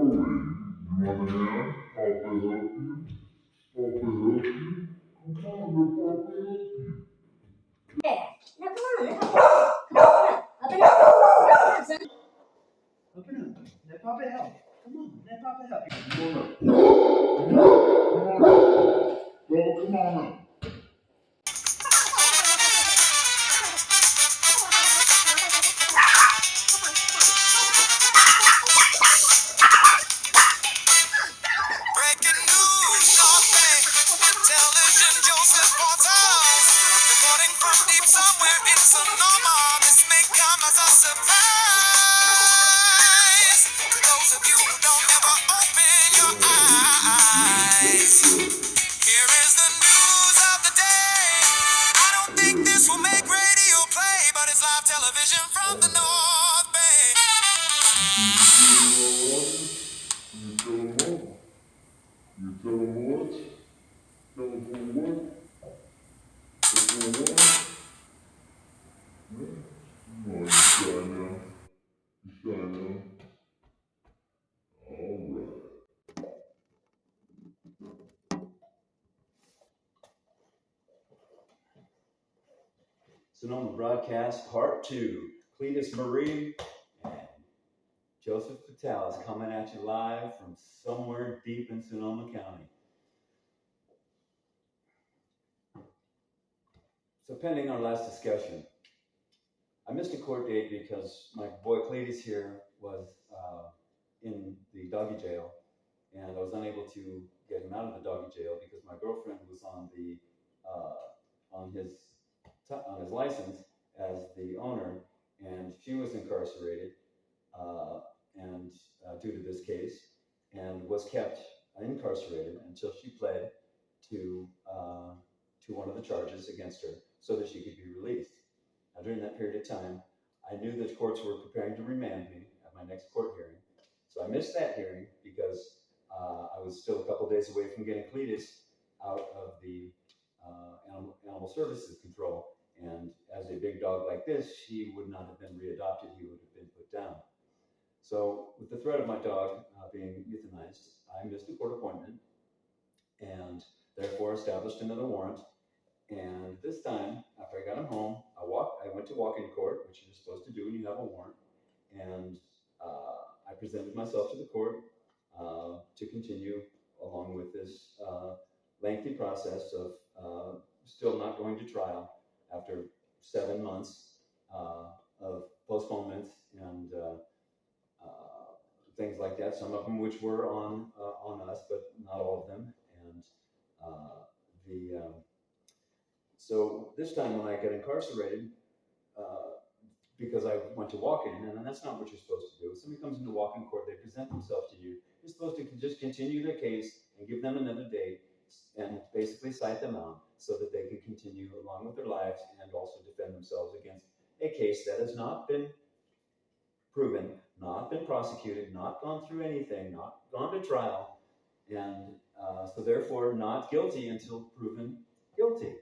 You want to hear? Papa help you? Papa help you? Come on, let Papa help you. Yeah. Now come on, come on. Up and up, son. Up and up. Let Papa help. Come on, let Papa help you. Come on up. Come on up. Bubba, come on up. Breaking news, North television, Joseph Portals, reporting from deep somewhere in Sonoma. This may come as a surprise to those of you who don't ever open your eyes. Here is the news of the day. I don't think this will make radio play, but it's live television from the North Bay. You tell them what? Tell them for what? For what? Oh, you shy now. You shy now. All right. Sonoma Broadcast Part 2. Cletus Marie and Joseph Patel is coming at you live from somewhere deep in Sonoma County. So pending our last discussion, I missed a court date because my boy Cletus here was in the doggy jail, and I was unable to get him out of the doggy jail because my girlfriend was on the on his license as the owner, and she was incarcerated and due to this case, and was kept incarcerated until she pled to one of the charges against her so that she could be released. Now, during that period of time, I knew that courts were preparing to remand me at my next court hearing. So I missed that hearing because I was still a couple days away from getting Cletus out of the animal services control. And as a big dog like this, he would not have been readopted. He would have been put down. So with the threat of my dog being euthanized, I missed a court appointment and therefore established another warrant. And this time, after I got him home, I went to walk-in court, which you're supposed to do when you have a warrant. And I presented myself to the court to continue along with this lengthy process of still not going to trial after 7 months of postponement and things like that. Some of them which were on us, but not all of them. And so this time when I got incarcerated, because I went to walk-in, and that's not what you're supposed to do. If somebody comes into walk-in court, they present themselves to you. You're supposed to just continue their case and give them another date and basically cite them out so that they can continue along with their lives and also defend themselves against a case that has not been proven, not been prosecuted, not gone through anything, not gone to trial, and so therefore not guilty until proven guilty.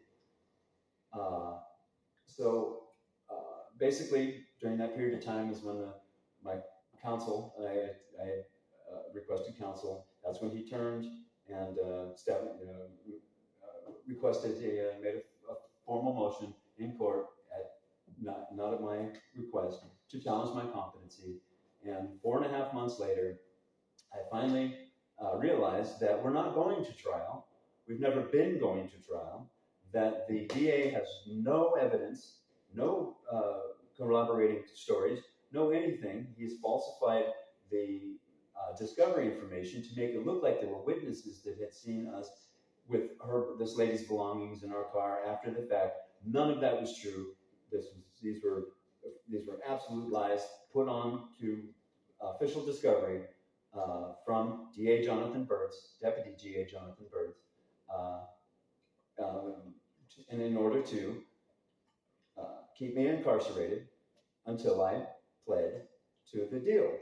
Basically, during that period of time is when my counsel, I requested counsel. That's when he turned and requested made a formal motion in court not at my request to challenge my competency. And 4.5 months later, I finally realized that we're not going to trial. We've never been going to trial. That the DA has no evidence, no corroborating stories, no anything. He's falsified the discovery information to make it look like there were witnesses that had seen us with this lady's belongings in our car after the fact. None of that was true. These were absolute lies put on to official discovery from DA Jonathan Burtz, Deputy DA Jonathan Burtz, and in order to keep me incarcerated until I pled to the deal.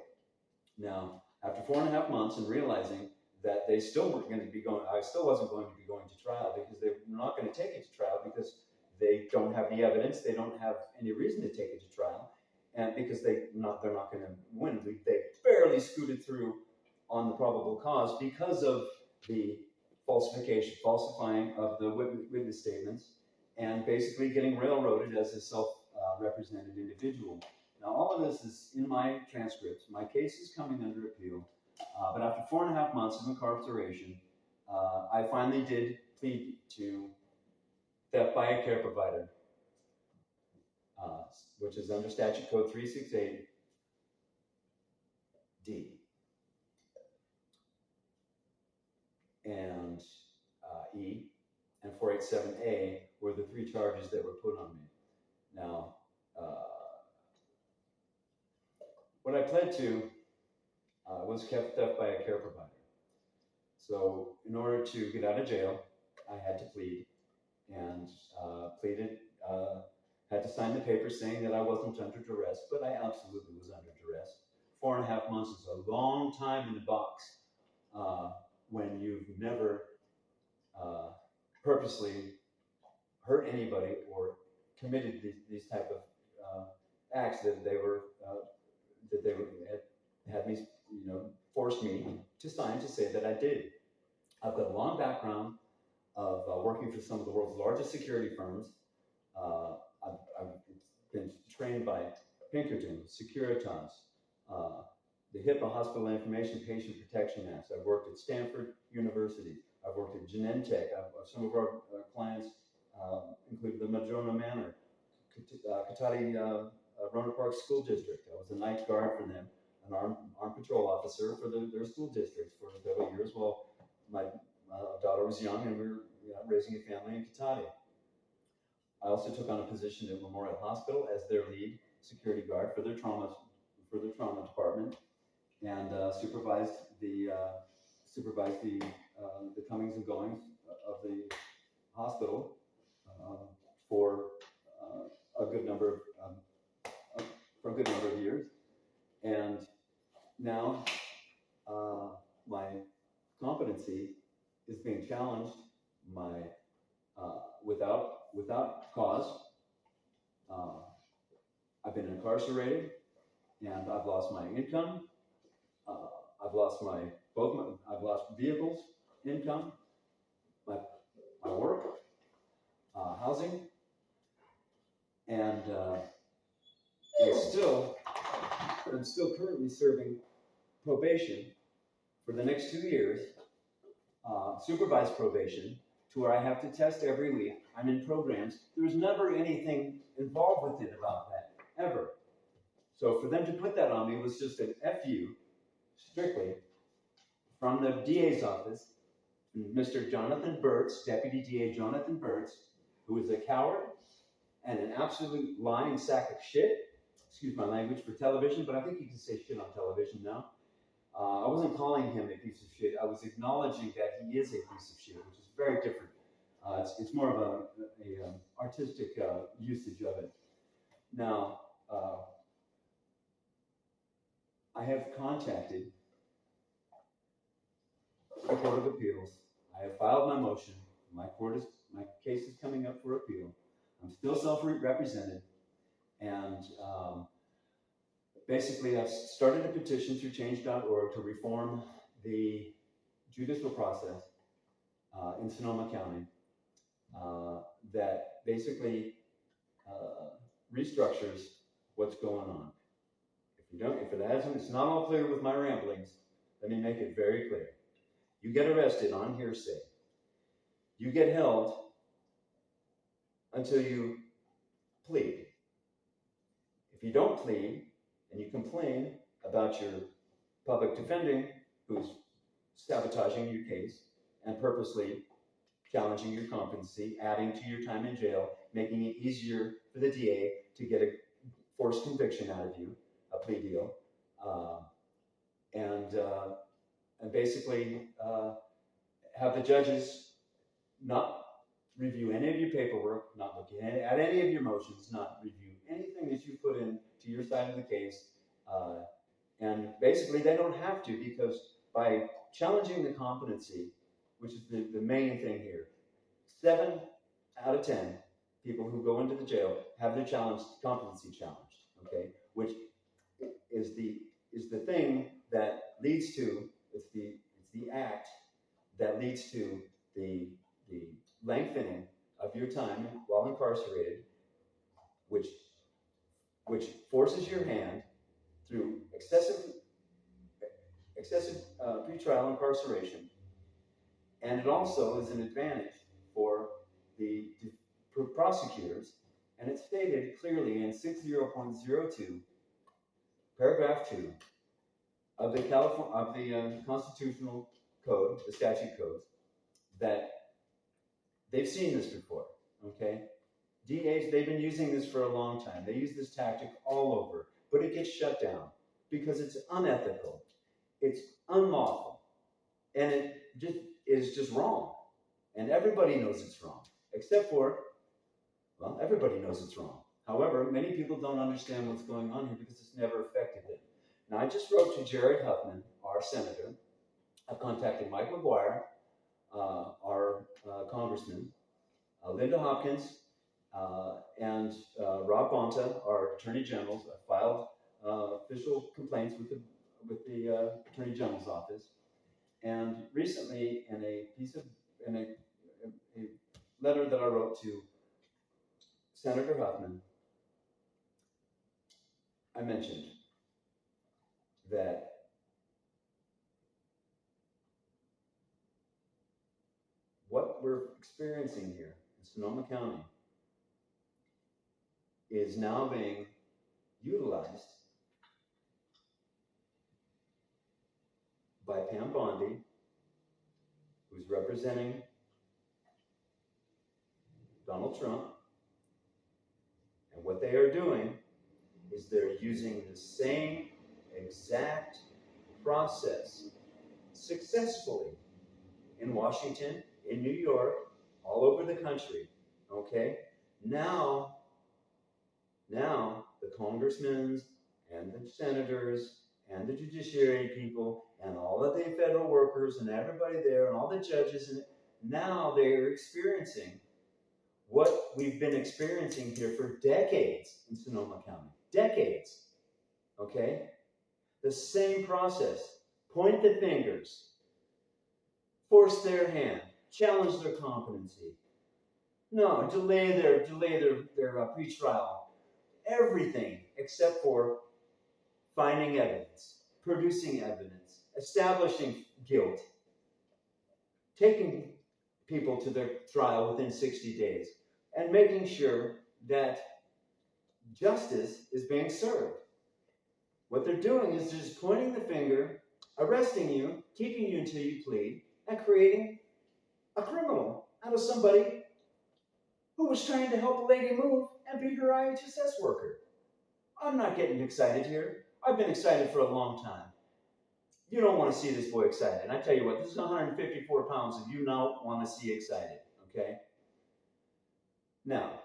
Now, after 4.5 months and realizing that they still weren't going to be going, I still wasn't going to be going to trial because they were not going to take it to trial because they don't have the evidence, they don't have any reason to take it to trial, and because they're not going to win. They barely scooted through on the probable cause because of the falsifying of the witness statements, and basically getting railroaded as a self-represented individual. Now, all of this is in my transcripts. My case is coming under appeal, but after 4.5 months of incarceration, I finally did plead to theft by a care provider, which is under statute code 368D. And E and 487A were the 3 charges that were put on me. Now, what I pled to was theft by a care provider. So in order to get out of jail, I had to plead, and pleaded, had to sign the paper saying that I wasn't under duress, but I absolutely was under duress. 4.5 months is a long time in the box when you've never purposely hurt anybody or committed these type of acts that they had me, forced me to sign to say that I did. I've got a long background of working for some of the world's largest security firms. I've been trained by Pinkerton, Securitas, the HIPAA Hospital Information Patient Protection Acts. I've worked at Stanford University. I've worked at Genentech. Some of our clients included the Madrona Manor, Katati Rona Park School District. I was a night guard for them, an armed patrol officer for their school districts for several years while my daughter was young and we were raising a family in Katati. I also took on a position at Memorial Hospital as their lead security guard for their trauma department, and supervised the comings and goings of the hospital for a good number of years. And now my competency is being challenged. Without cause. I've been incarcerated, and I've lost my income. I've lost I've lost vehicles, income, my work, housing, and I'm still currently serving probation for the next 2 years, supervised probation, to where I have to test every week. I'm in programs. There's never anything involved with it about that, ever. So for them to put that on me was just an FU, strictly, from the DA's office, Mr. Jonathan Burtz, Deputy DA Jonathan Burtz, who is a coward and an absolute lying sack of shit. Excuse my language for television, but I think you can say shit on television now. I wasn't calling him a piece of shit. I was acknowledging that he is a piece of shit, which is very different. It's more of a artistic usage of it. Now, I have contacted the Court of Appeals. I have filed my motion. My case is coming up for appeal. I'm still self-represented, and basically I've started a petition through change.org to reform the judicial process in Sonoma County that basically restructures what's going on. If it's not all clear with my ramblings, let me make it very clear. You get arrested on hearsay. You get held until you plead. If you don't plead and you complain about your public defending who's sabotaging your case and purposely challenging your competency, adding to your time in jail, making it easier for the DA to get a forced conviction out of you, a plea deal, and basically have the judges not review any of your paperwork, not look at any of your motions, not review anything that you put in to your side of the case, and basically they don't have to, because by challenging the competency, which is the main thing here, 7 out of 10 people who go into the jail have their competency challenged, okay, which is the thing that leads to It's the act that leads to the lengthening of your time while incarcerated, which forces your hand through excessive pretrial incarceration, and it also is an advantage for the prosecutors, and it's stated clearly in 60.02, paragraph 2 of the constitutional code, the statute codes, that they've seen this before. Okay, DAs, they've been using this for a long time. They use this tactic all over, but it gets shut down because it's unethical, it's unlawful, and it is just wrong. And everybody knows it's wrong, except for, well, everybody knows it's wrong. However, many people don't understand what's going on here because it's never affected them. Now, I just wrote to Jared Huffman, our senator. I've contacted Mike McGuire, our congressman, Linda Hopkins, and Rob Bonta, our attorney general. I filed official complaints with the attorney general's office. And recently, in a letter that I wrote to Senator Huffman, I mentioned that what we're experiencing here in Sonoma County is now being utilized by Pam Bondi, who's representing Donald Trump. And what they are doing is they're using the same exact process successfully in Washington, in New York, all over the country. Okay? Now the congressmen and the senators and the judiciary people and all of the federal workers and everybody there and all the judges, and now they're experiencing what we've been experiencing here for decades in Sonoma County. Decades. Okay? The same process. Point the fingers. Force their hand. Challenge their competency. No, delay their pretrial. Everything except for finding evidence, producing evidence, establishing guilt, taking people to their trial within 60 days, and making sure that justice is being served. What they're doing is just pointing the finger, arresting you, keeping you until you plead, and creating a criminal out of somebody who was trying to help a lady move and beat her IHSS worker. I'm not getting excited here. I've been excited for a long time. You don't want to see this boy excited. And I tell you what, this is 154 pounds if you don't want to see excited, okay? Now,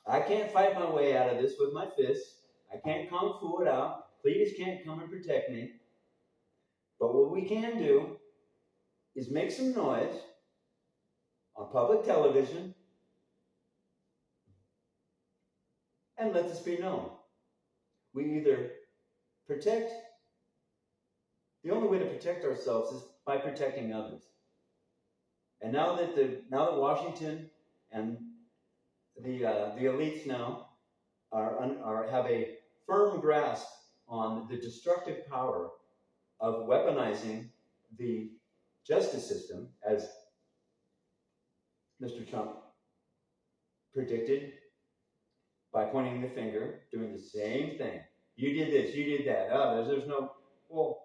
I can't fight my way out of this with my fists. I can't kung fu it out. Please can't come and protect me. But what we can do is make some noise on public television and let this be known. We either protect, the only way to protect ourselves is by protecting others. And now that Washington and the elites now have a firm grasp on the destructive power of weaponizing the justice system, as Mr. Trump predicted, by pointing the finger, doing the same thing. You did this, you did that. There's no, well,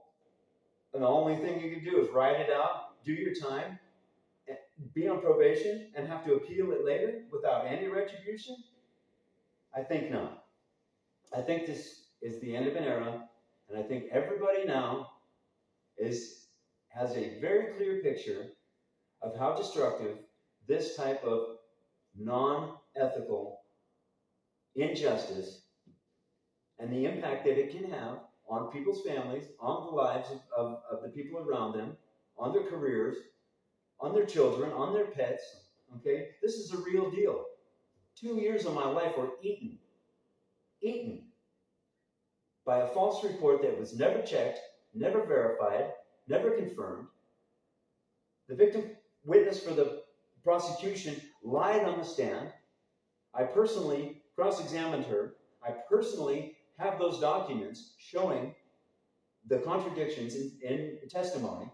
and the only thing you can do is ride it out, do your time, be on probation, and have to appeal it later without any retribution? I think not. I think this is the end of an era, and I think everybody now has a very clear picture of how destructive this type of non-ethical injustice and the impact that it can have on people's families, on the lives of the people around them, on their careers, on their children, on their pets, okay? This is a real deal. 2 years of my life were eaten by a false report that was never checked, never verified, never confirmed. The victim witness for the prosecution lied on the stand. I personally cross-examined her. I personally have those documents showing the contradictions in testimony,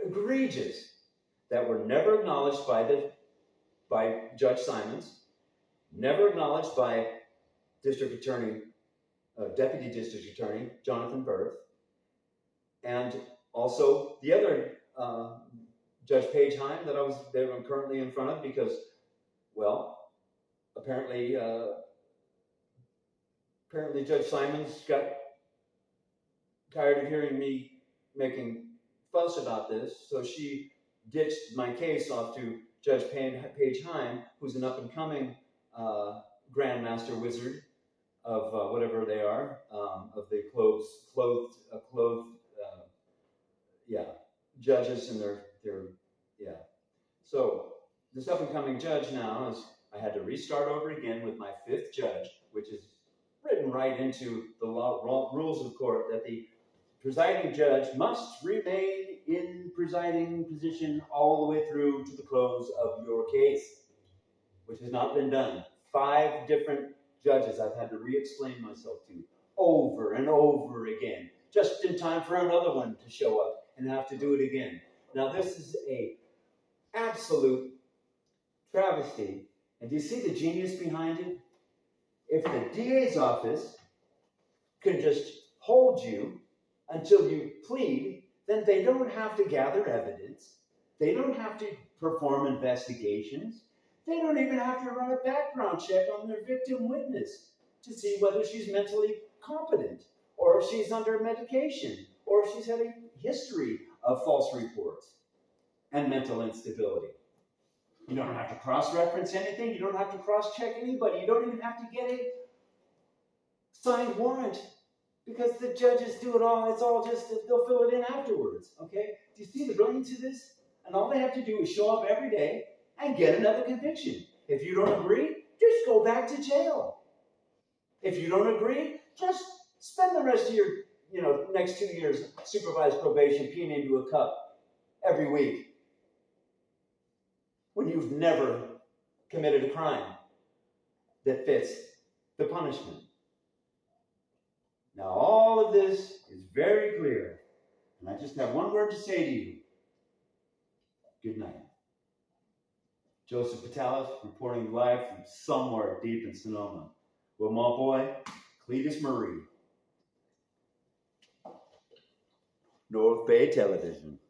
egregious, that were never acknowledged by Judge Simons, never acknowledged by Deputy District Attorney Jonathan Berth, and also the other Judge Paige Heim that I'm currently in front of, because, well, apparently Judge Simons got tired of hearing me making fuss about this, so she ditched my case off to Judge Paige Heim, who's an up-and-coming Grandmaster Wizard of whatever they are, of the clothed judges and their. So this up-and-coming judge now is, I had to restart over again with my 5th judge, which is written right into the rules of court, that the presiding judge must remain in presiding position all the way through to the close of your case, which has not been done. 5 different judges I've had to re-explain myself to over and over again, just in time for another one to show up and have to do it again. Now this is a absolute travesty. And do you see the genius behind it? If the DA's office can just hold you until you plead, then they don't have to gather evidence. They don't have to perform investigations. They don't even have to run a background check on their victim witness to see whether she's mentally competent, or if she's under medication, or if she's had a history of false reports and mental instability. You don't have to cross-reference anything. You don't have to cross-check anybody. You don't even have to get a signed warrant, because the judges do it all. It's all just, they'll fill it in afterwards, okay? Do you see the brilliance of this? And all they have to do is show up every day and get another conviction. If you don't agree, just go back to jail. If you don't agree, just spend the rest of your next 2 years supervised probation peeing into a cup every week when you've never committed a crime that fits the punishment. Now, all of this is very clear, and I just have one word to say to you. Good night. Joseph Patalis, reporting live from somewhere deep in Sonoma, with my boy, Cletus Marie. North Bay Television.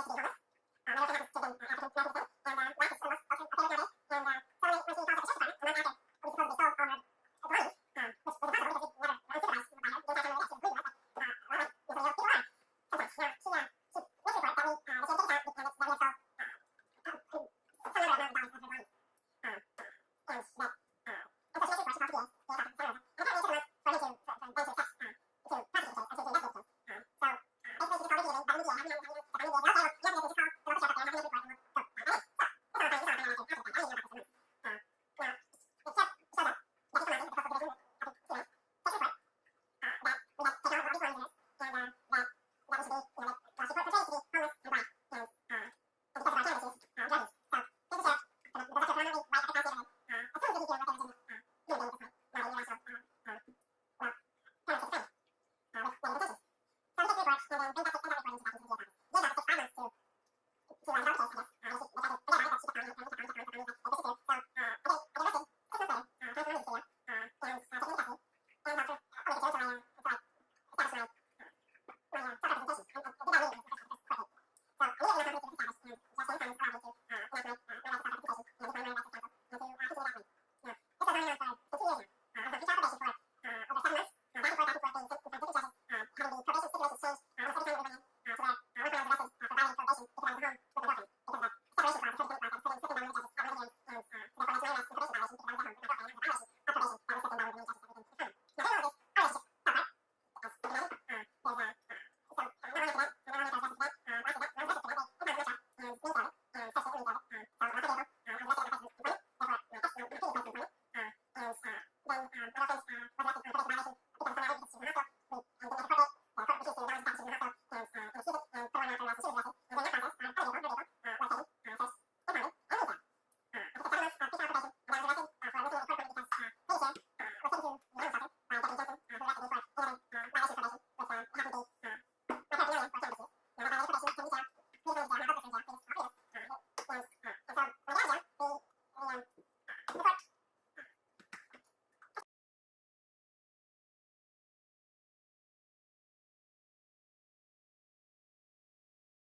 to the house.